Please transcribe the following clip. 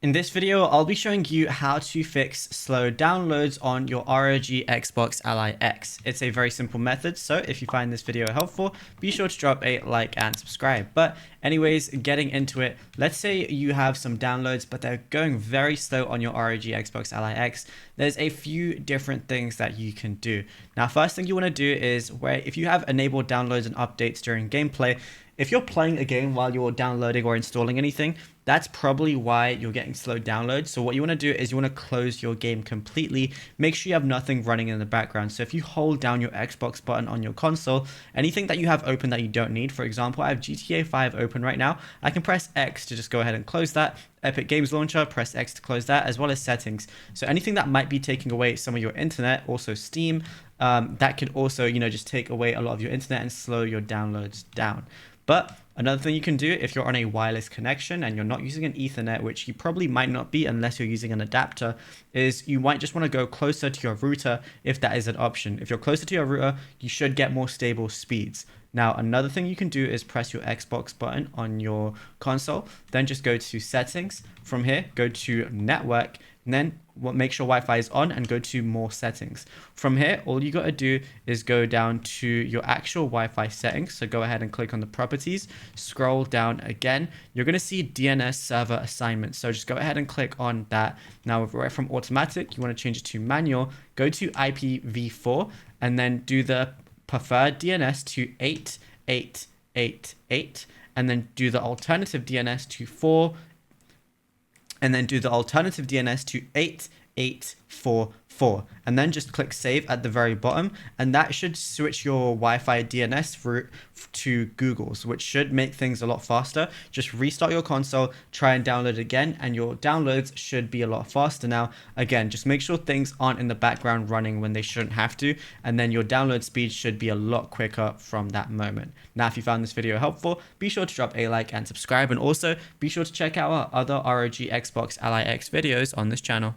In this video, I'll be showing you how to fix slow downloads on your ROG Xbox Ally X. It's a very simple method, so if you find this video helpful, be sure to drop a like and subscribe. But anyways, getting into it, let's say you have some downloads, but they're going very slow on your ROG Xbox Ally X. There's a few different things that you can do. Now, first thing you want to do is if you have enabled downloads and updates during gameplay, if you're playing a game while you're downloading or installing anything, that's probably why you're getting slow downloads. So what you want to do is you want to close your game completely. Make sure you have nothing running in the background. So if you hold down your Xbox button on your console, anything that you have open that you don't need, for example, I have GTA 5 open right now. I can press X to just go ahead and close that. Epic Games Launcher, press X to close that, as well as settings. So anything that might be taking away some of your internet, also Steam, that could also, just take away a lot of your internet and slow your downloads down. But another thing you can do if you're on a wireless connection and you're not using an Ethernet, which you probably might not be unless you're using an adapter, is you might just want to go closer to your router if that is an option. If you're closer to your router, you should get more stable speeds. Now, another thing you can do is press your Xbox button on your console, then just go to settings. From here, go to network, and then make sure Wi-Fi is on and go to more settings. From here, all you got to do is go down to your actual Wi-Fi settings. So go ahead and click on the properties, scroll down again. You're going to see DNS server assignment. So just go ahead and click on that. Now, right from automatic, you want to change it to manual, go to IPv4 and then do the preferred DNS to 8888 and then do the alternative DNS to 8844, and then just click save at the very bottom, and that should switch your Wi-Fi DNS route to Google's, which should make things a lot faster. Just restart your console, try and download again, and your downloads should be a lot faster. Now, again, just make sure things aren't in the background running when they shouldn't have to, and then your download speed should be a lot quicker from that moment. Now, if you found this video helpful, be sure to drop a like and subscribe, and also be sure to check out our other ROG Xbox Ally X videos on this channel.